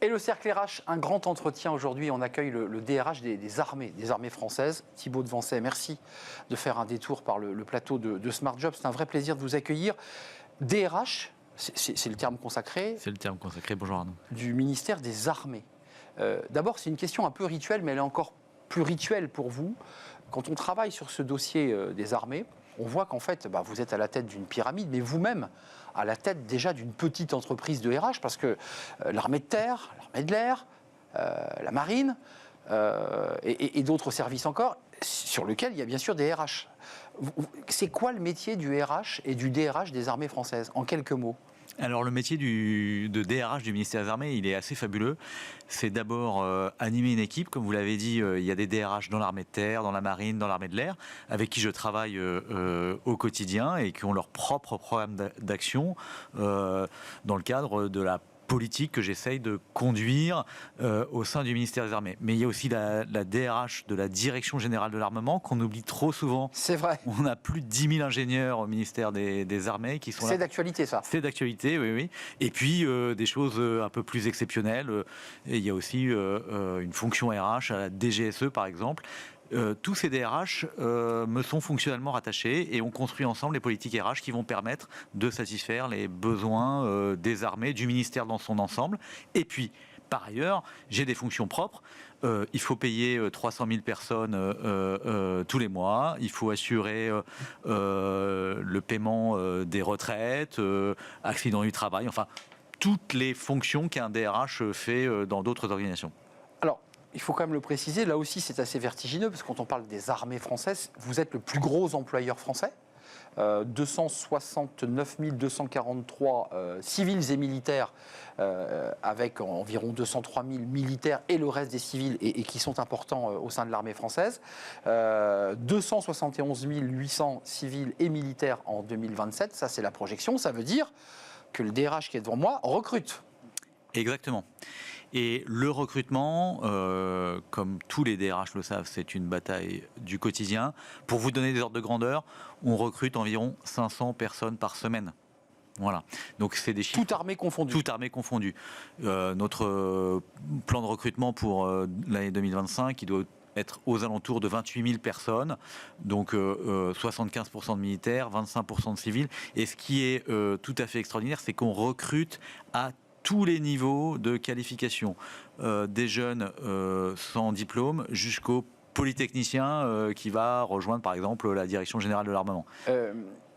Et le Cercle RH, un grand entretien aujourd'hui. On accueille le DRH des armées françaises, Thibault de Vancey. Merci de faire un détour par le plateau de Smart Job. C'est un vrai plaisir de vous accueillir. DRH, c'est le terme consacré. C'est le terme consacré, bonjour Arnaud. Du ministère des Armées. D'abord, c'est une question un peu rituelle, mais elle est encore plus rituelle pour vous. Quand on travaille sur ce dossier des armées, on voit qu'en fait, vous êtes à la tête d'une pyramide, mais vous-même à la tête déjà d'une petite entreprise de RH, parce que l'armée de terre, l'armée de l'air, la marine et d'autres services encore, sur lesquels il y a bien sûr des RH. C'est quoi le métier du RH et du DRH des armées françaises, en quelques mots ? Alors le métier de DRH du ministère des Armées, il est assez fabuleux. C'est d'abord animer une équipe, comme vous l'avez dit, il y a des DRH dans l'armée de terre, dans la marine, dans l'armée de l'air, avec qui je travaille au quotidien et qui ont leur propre programme d'action dans le cadre de la politique que j'essaye de conduire au sein du ministère des Armées. Mais il y a aussi la DRH de la Direction Générale de l'Armement qu'on oublie trop souvent. C'est vrai. On a plus de 10 000 ingénieurs au ministère des Armées qui sont là. C'est d'actualité, ça. C'est d'actualité, oui, oui. Et puis des choses un peu plus exceptionnelles. Et il y a aussi une fonction RH à la DGSE, par exemple. Tous ces DRH me sont fonctionnellement rattachés et on construit ensemble les politiques RH qui vont permettre de satisfaire les besoins des armées, du ministère dans son ensemble. Et puis, par ailleurs, j'ai des fonctions propres. Il faut payer 300 000 personnes tous les mois. Il faut assurer le paiement des retraites, accidents du travail, enfin, toutes les fonctions qu'un DRH fait dans d'autres organisations. Alors, il faut quand même le préciser, là aussi c'est assez vertigineux, parce que quand on parle des armées françaises, vous êtes le plus gros employeur français. 269 243 civils et militaires, avec environ 203 000 militaires et le reste des civils et qui sont importants au sein de l'armée française. 271 800 civils et militaires en 2027, ça c'est la projection, ça veut dire que le DRH qui est devant moi recrute. Exactement. Et le recrutement, comme tous les DRH le savent, c'est une bataille du quotidien. Pour vous donner des ordres de grandeur, on recrute environ 500 personnes par semaine. Voilà. Donc c'est des chiffres. Toute armée confondue. Toute armée confondue. Notre plan de recrutement pour l'année 2025, il doit être aux alentours de 28 000 personnes, donc 75% de militaires, 25% de civils. Et ce qui est tout à fait extraordinaire, c'est qu'on recrute à tous les niveaux de qualification, des jeunes sans diplôme jusqu'au polytechnicien qui va rejoindre par exemple la Direction Générale de l'Armement.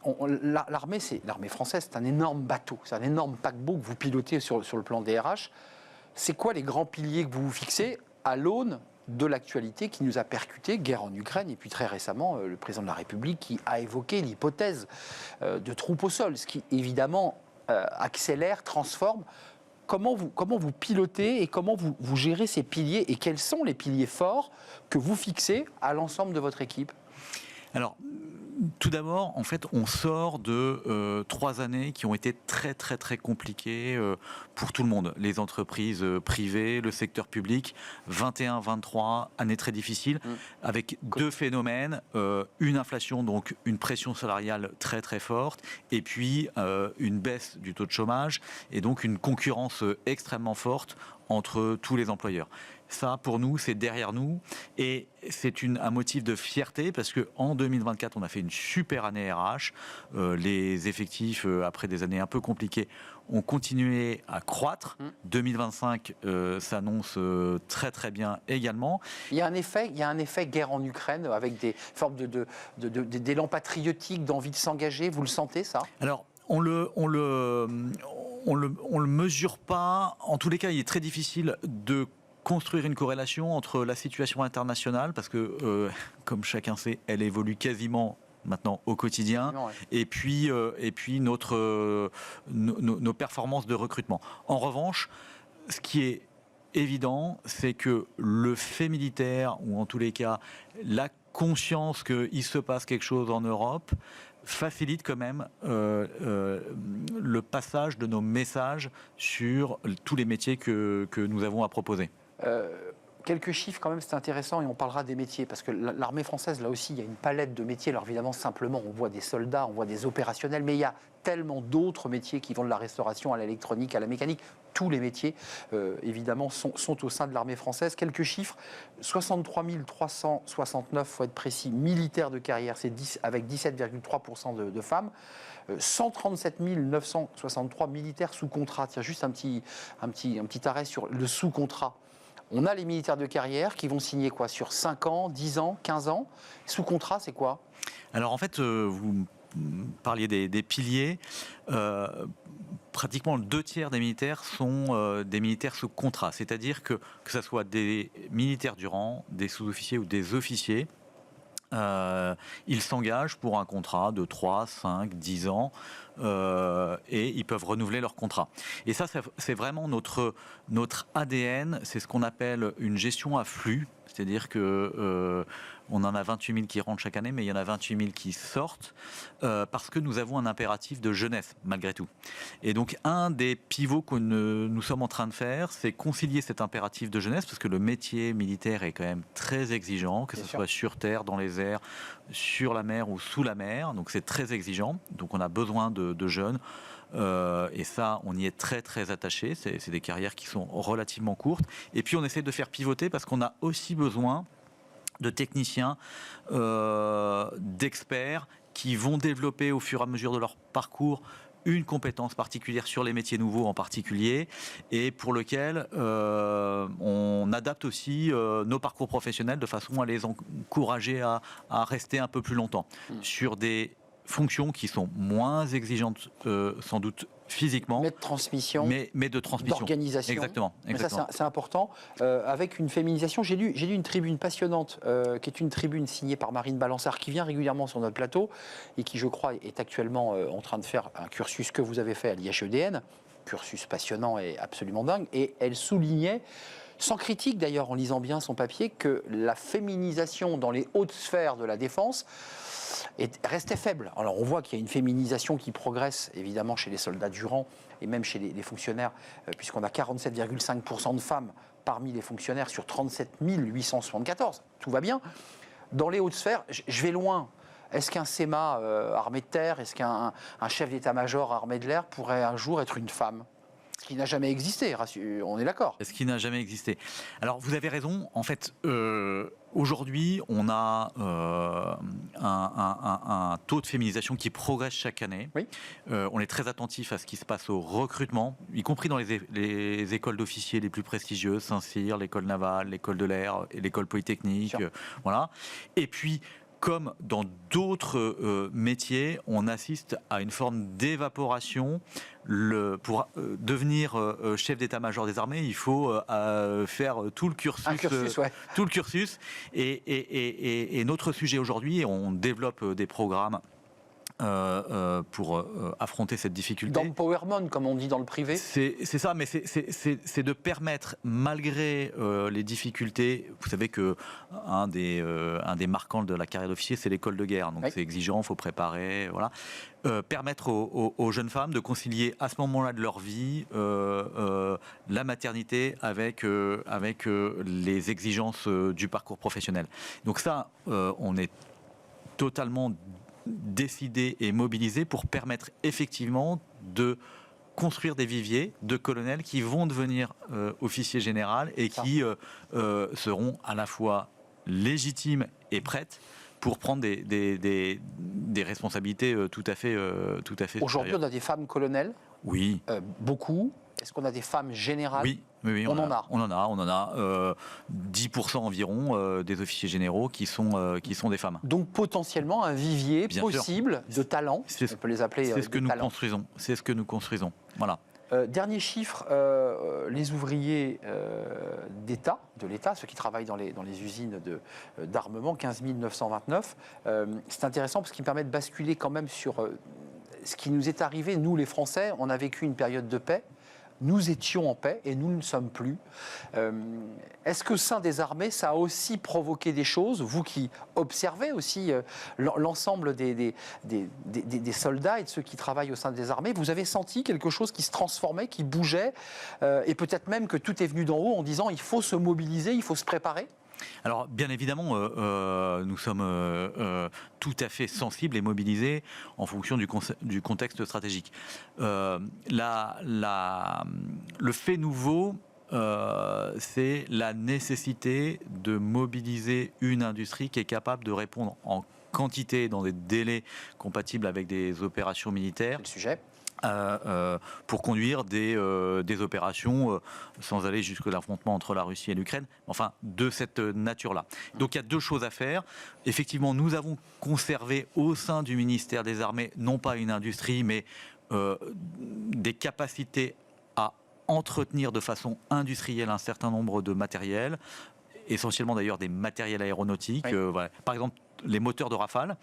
L'armée française, c'est un énorme bateau, c'est un énorme paquebot que vous pilotez sur le plan DRH. C'est quoi les grands piliers que vous vous fixez à l'aune de l'actualité qui nous a percuté, guerre en Ukraine, et puis très récemment, le président de la République qui a évoqué l'hypothèse de troupes au sol, ce qui évidemment accélère, transforme. Comment vous pilotez et comment vous gérez ces piliers et quels sont les piliers forts que vous fixez à l'ensemble de votre équipe ? Alors, tout d'abord, en fait, on sort de 3 années qui ont été très, très, très compliquées pour tout le monde. Les entreprises privées, le secteur public, 21-23, années très difficiles, avec deux phénomènes, une inflation, donc une pression salariale très, très forte, et puis une baisse du taux de chômage, et donc une concurrence extrêmement forte entre tous les employeurs. Ça, pour nous, c'est derrière nous et c'est un motif de fierté parce qu'en 2024, on a fait une super année RH. Les effectifs, après des années un peu compliquées, ont continué à croître. 2025 s'annonce très très bien également. Il y a un effet guerre en Ukraine avec des formes d'élan patriotique, d'envie de s'engager. Vous le sentez, ça ? Alors, on le mesure pas. En tous les cas, il est très difficile de construire une corrélation entre la situation internationale, parce que, comme chacun sait, elle évolue quasiment maintenant au quotidien, ouais. et puis nos performances de recrutement. En revanche, ce qui est évident, c'est que le fait militaire, ou en tous les cas, la conscience qu'il se passe quelque chose en Europe, facilite quand même le passage de nos messages sur tous les métiers que nous avons à proposer. Quelques chiffres quand même, c'est intéressant et on parlera des métiers parce que l'armée française, là aussi, il y a une palette de métiers. Alors évidemment, simplement, on voit des soldats, on voit des opérationnels, mais il y a tellement d'autres métiers qui vont de la restauration à l'électronique, à la mécanique. Tous les métiers, évidemment, sont au sein de l'armée française. Quelques chiffres, 63 369, il faut être précis, militaires de carrière, avec 17,3% de femmes. 137 963 militaires sous contrat. Tiens, juste un petit arrêt sur le sous-contrat. On a les militaires de carrière qui vont signer quoi sur 5 ans, 10 ans, 15 ans. Sous contrat, c'est quoi? Alors en fait, vous parliez des piliers. Pratiquement 2/3 des militaires sont des militaires sous contrat. C'est-à-dire que ce soit des militaires du rang, des sous-officiers ou des officiers, ils s'engagent pour un contrat de 3, 5, 10 ans et ils peuvent renouveler leur contrat. Et ça, c'est vraiment notre ADN, c'est ce qu'on appelle une gestion à flux, c'est-à-dire que on en a 28 000 qui rentrent chaque année, mais il y en a 28 000 qui sortent parce que nous avons un impératif de jeunesse, malgré tout. Et donc, un des pivots que nous sommes en train de faire, c'est concilier cet impératif de jeunesse, parce que le métier militaire est quand même très exigeant, que ce soit sur terre, dans les airs, sur la mer ou sous la mer. Donc, c'est très exigeant. Donc, on a besoin de jeunes. Et ça, on y est très très attaché. C'est des carrières qui sont relativement courtes. Et puis, on essaie de faire pivoter parce qu'on a aussi besoin de techniciens, d'experts qui vont développer au fur et à mesure de leur parcours une compétence particulière sur les métiers nouveaux en particulier, et pour lequel on adapte aussi nos parcours professionnels de façon à les encourager à rester un peu plus longtemps sur des fonctions qui sont moins exigeantes sans doute physiquement, mais de transmission, mais de transmission, d'organisation. Exactement. Mais ça, c'est important. Avec une féminisation, j'ai lu une tribune passionnante, qui est une tribune signée par Marine Balançard, qui vient régulièrement sur notre plateau et qui, je crois, est actuellement en train de faire un cursus que vous avez fait à l'IHEDN, cursus passionnant et absolument dingue. Et elle soulignait, sans critique d'ailleurs, en lisant bien son papier, que la féminisation dans les hautes sphères de la défense restait faible. Alors on voit qu'il y a une féminisation qui progresse évidemment chez les soldats du rang et même chez les fonctionnaires, puisqu'on a 47,5% de femmes parmi les fonctionnaires sur 37 874. Tout va bien. Dans les hautes sphères, je vais loin. Est-ce qu'un SEMA armée de terre, est-ce qu'un chef d'état-major armée de l'air pourrait un jour être une femme ? Ce qui n'a jamais existé, on est d'accord. Ce qui n'a jamais existé. Alors, vous avez raison. En fait, aujourd'hui, on a un taux de féminisation qui progresse chaque année. Oui. On est très attentif à ce qui se passe au recrutement, y compris dans les écoles d'officiers les plus prestigieuses, Saint-Cyr, l'école navale, l'école de l'air et l'école polytechnique. Voilà. Et puis, comme dans d'autres métiers, on assiste à une forme d'évaporation. Pour devenir chef d'état-major des armées, il faut faire tout le cursus. Tout le cursus. Et notre sujet aujourd'hui, on développe des programmes pour affronter cette difficulté. D'empowerment, comme on dit dans le privé. C'est ça, mais c'est de permettre, malgré les difficultés, vous savez que un des marquants de la carrière d'officier, c'est l'école de guerre, donc c'est exigeant, il faut préparer, voilà. Permettre aux jeunes femmes de concilier à ce moment-là de leur vie la maternité avec les exigences du parcours professionnel. Donc ça, on est totalement décidé et mobilisé pour permettre effectivement de construire des viviers de colonels qui vont devenir officiers généraux et qui seront à la fois légitimes et prêtes pour prendre des responsabilités tout à fait Aujourd'hui, on a des femmes colonels. Oui. Beaucoup. Est-ce qu'on a des femmes générales? Oui, on en a 10% environ des officiers généraux qui sont des femmes. Donc potentiellement un vivier possible de talents. On peut les appeler. C'est ce que nous construisons. C'est ce que nous construisons. Voilà. Dernier chiffre, les ouvriers de l'État, ceux qui travaillent dans les usines d'armement, 15 929. C'est intéressant parce qu'il permet de basculer quand même sur ce qui nous est arrivé. Nous, les Français, on a vécu une période de paix nous étions en paix et nous ne le sommes plus. Est-ce que au sein des armées, ça a aussi provoqué des choses, vous qui observez aussi l'ensemble des soldats et de ceux qui travaillent au sein des armées, vous avez senti quelque chose qui se transformait, qui bougeait, et peut-être même que tout est venu d'en haut en disant il faut se mobiliser, il faut se préparer? Alors, bien évidemment, nous sommes tout à fait sensibles et mobilisés en fonction du contexte stratégique. Le fait nouveau, c'est la nécessité de mobiliser une industrie qui est capable de répondre en quantité dans des délais compatibles avec des opérations militaires. C'est le sujet. Pour conduire des opérations sans aller jusque l'affrontement entre la Russie et l'Ukraine, enfin de cette nature-là. Donc il y a deux choses à faire. Effectivement, nous avons conservé au sein du ministère des Armées, non pas une industrie, mais des capacités à entretenir de façon industrielle un certain nombre de matériels, essentiellement d'ailleurs des matériels aéronautiques. Oui. Voilà. Par exemple, les moteurs de Rafale,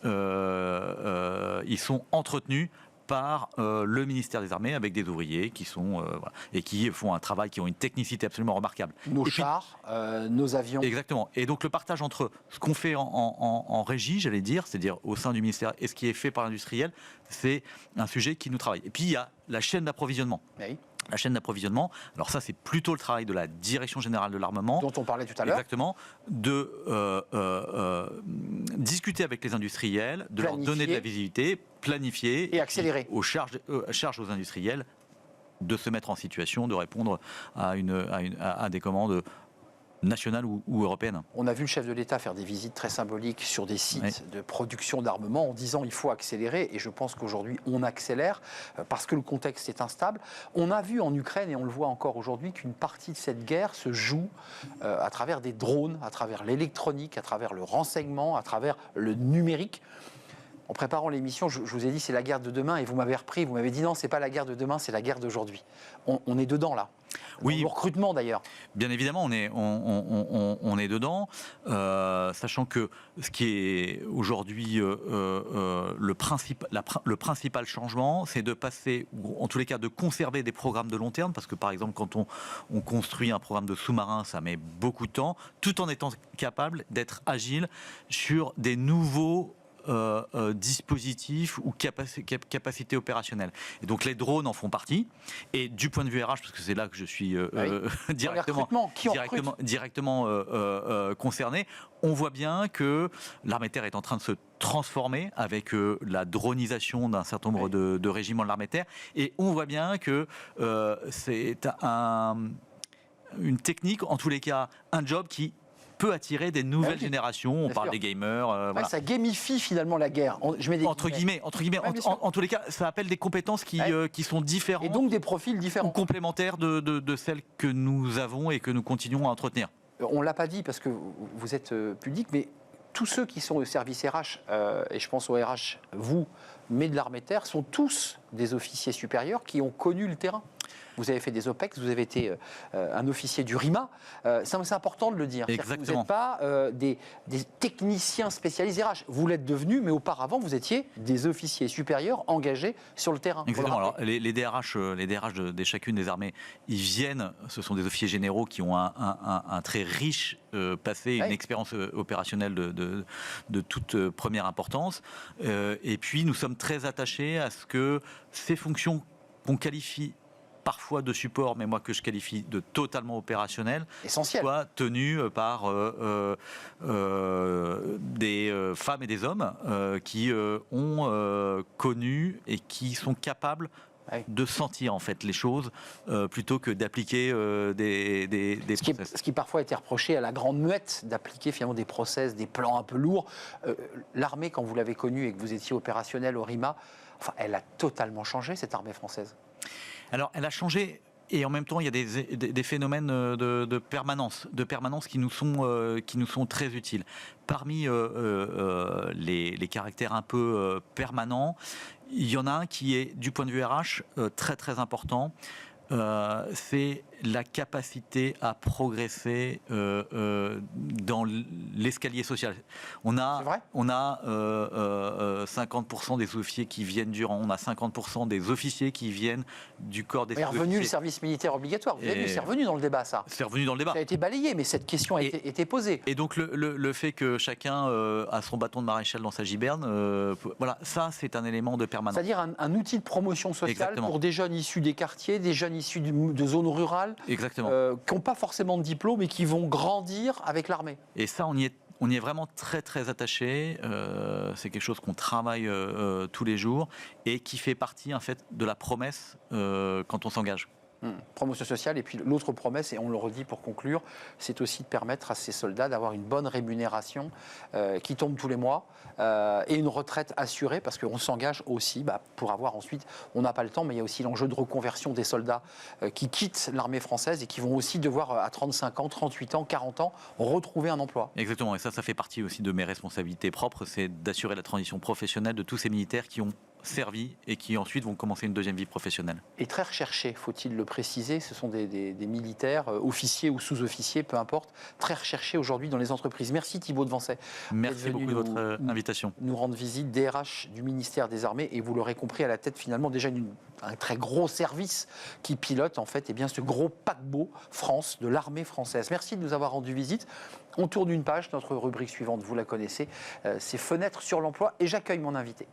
ils sont entretenus par le ministère des Armées avec des ouvriers qui sont voilà, et qui font un travail, qui ont une technicité absolument remarquable. Nos chars, nos avions. Exactement. Et donc le partage entre ce qu'on fait en régie, j'allais dire, c'est-à-dire au sein du ministère, et ce qui est fait par l'industriel, c'est un sujet qui nous travaille. Et puis il y a la chaîne d'approvisionnement. Oui. La chaîne d'approvisionnement, alors ça c'est plutôt le travail de la Direction Générale de l'Armement. Dont on parlait tout à l'heure. Exactement. De discuter avec les industriels, de leur donner de la visibilité, planifier. Et accélérer. Charge aux industriels de se mettre en situation de répondre à des commandes nationales ou européennes. On a vu le chef de l'État faire des visites très symboliques sur des sites de production d'armement en disant il faut accélérer, et je pense qu'aujourd'hui on accélère parce que le contexte est instable. On a vu en Ukraine, et on le voit encore aujourd'hui, qu'une partie de cette guerre se joue à travers des drones, à travers l'électronique, à travers le renseignement, à travers le numérique. En préparant l'émission, je vous ai dit c'est la guerre de demain, et vous m'avez repris, vous m'avez dit non, c'est pas la guerre de demain, c'est la guerre d'aujourd'hui. On est dedans là. Oui. Au recrutement d'ailleurs. Bien évidemment, on est dedans, sachant que ce qui est aujourd'hui le principal changement, c'est de passer, ou en tous les cas de conserver des programmes de long terme, parce que par exemple quand on construit un programme de sous-marin, ça met beaucoup de temps, tout en étant capable d'être agile sur des nouveaux dispositifs ou capacités opérationnelles. Et donc les drones en font partie. Et du point de vue RH, parce que c'est là que je suis directement concerné, on voit bien que l'armée de terre est en train de se transformer avec la dronisation d'un certain nombre de régiments de l'armée de terre. Et on voit bien que c'est une technique, en tous les cas, un job qui peut attirer des nouvelles générations. On parle des gamers. Voilà. Ça gamifie finalement la guerre. Je mets des entre guillemets. En tous les cas, ça appelle des compétences qui sont différentes. Et donc des profils différents. Ou complémentaires de celles que nous avons et que nous continuons à entretenir. On ne l'a pas dit parce que vous êtes public, mais tous ceux qui sont au service RH, et je pense au RH, vous, mais de l'armée de terre, sont tous des officiers supérieurs qui ont connu le terrain. Vous avez fait des OPEX, vous avez été un officier du RIMA. C'est important de le dire. Exactement. Vous n'êtes pas des techniciens spécialisés RH. Vous l'êtes devenu, mais auparavant, vous étiez des officiers supérieurs engagés sur le terrain. Exactement. Alors, les DRH de chacune des armées, ils viennent, ce sont des officiers généraux qui ont un très riche passé, une expérience opérationnelle de toute première importance. Et puis, nous sommes très attachés à ce que ces fonctions qu'on qualifie parfois de support, mais moi que je qualifie de totalement opérationnel, soit tenu par des femmes et des hommes qui ont connu et qui sont capables de sentir en fait les choses plutôt que d'appliquer des process. Ce qui parfois a été reproché à la grande muette d'appliquer finalement des process, des plans un peu lourds. L'armée, quand vous l'avez connue et que vous étiez opérationnel au RIMA, enfin, elle a totalement changé, cette armée française. Alors, elle a changé, et en même temps, il y a des phénomènes de permanence qui nous sont très utiles. Parmi les caractères un peu permanents, il y en a un qui est, du point de vue RH, très très important. C'est la capacité à progresser dans l'escalier social. On a 50% des officiers qui viennent du rang, on a 50% des officiers qui viennent du corps des sous-officiers. C'est revenu le service militaire obligatoire, vous avez vu, c'est revenu dans le débat ça. C'est revenu dans le débat. Ça a été balayé, mais cette question a été posée. Et donc le fait que chacun a son bâton de maréchal dans sa giberne, voilà, ça c'est un élément de permanence. C'est-à-dire un outil de promotion sociale. Exactement. Pour des jeunes issus des quartiers, des jeunes issus de zones rurales, exactement. Qui n'ont pas forcément de diplôme et qui vont grandir avec l'armée. Et ça, on y est vraiment très très attaché. C'est quelque chose qu'on travaille tous les jours et qui fait partie en fait de la promesse quand on s'engage. Promotion sociale, et puis l'autre promesse, et on le redit pour conclure, c'est aussi de permettre à ces soldats d'avoir une bonne rémunération qui tombe tous les mois et une retraite assurée, parce qu'on s'engage aussi pour avoir ensuite, on n'a pas le temps, mais il y a aussi l'enjeu de reconversion des soldats qui quittent l'armée française et qui vont aussi devoir à 35 ans, 38 ans, 40 ans retrouver un emploi. Exactement, et ça fait partie aussi de mes responsabilités propres, c'est d'assurer la transition professionnelle de tous ces militaires qui ont servi et qui ensuite vont commencer une deuxième vie professionnelle. Et très recherchés, faut-il le préciser, ce sont des militaires, officiers ou sous-officiers, peu importe, très recherchés aujourd'hui dans les entreprises. Merci Thibault de Vancey. Merci beaucoup de votre invitation. Nous rendre visite, DRH du ministère des Armées, et vous l'aurez compris, à la tête finalement déjà un très gros service qui pilote en fait ce gros paquebot France de l'armée française. Merci de nous avoir rendu visite. On tourne une page, notre rubrique suivante, vous la connaissez, c'est Fenêtres sur l'emploi, et j'accueille mon invité.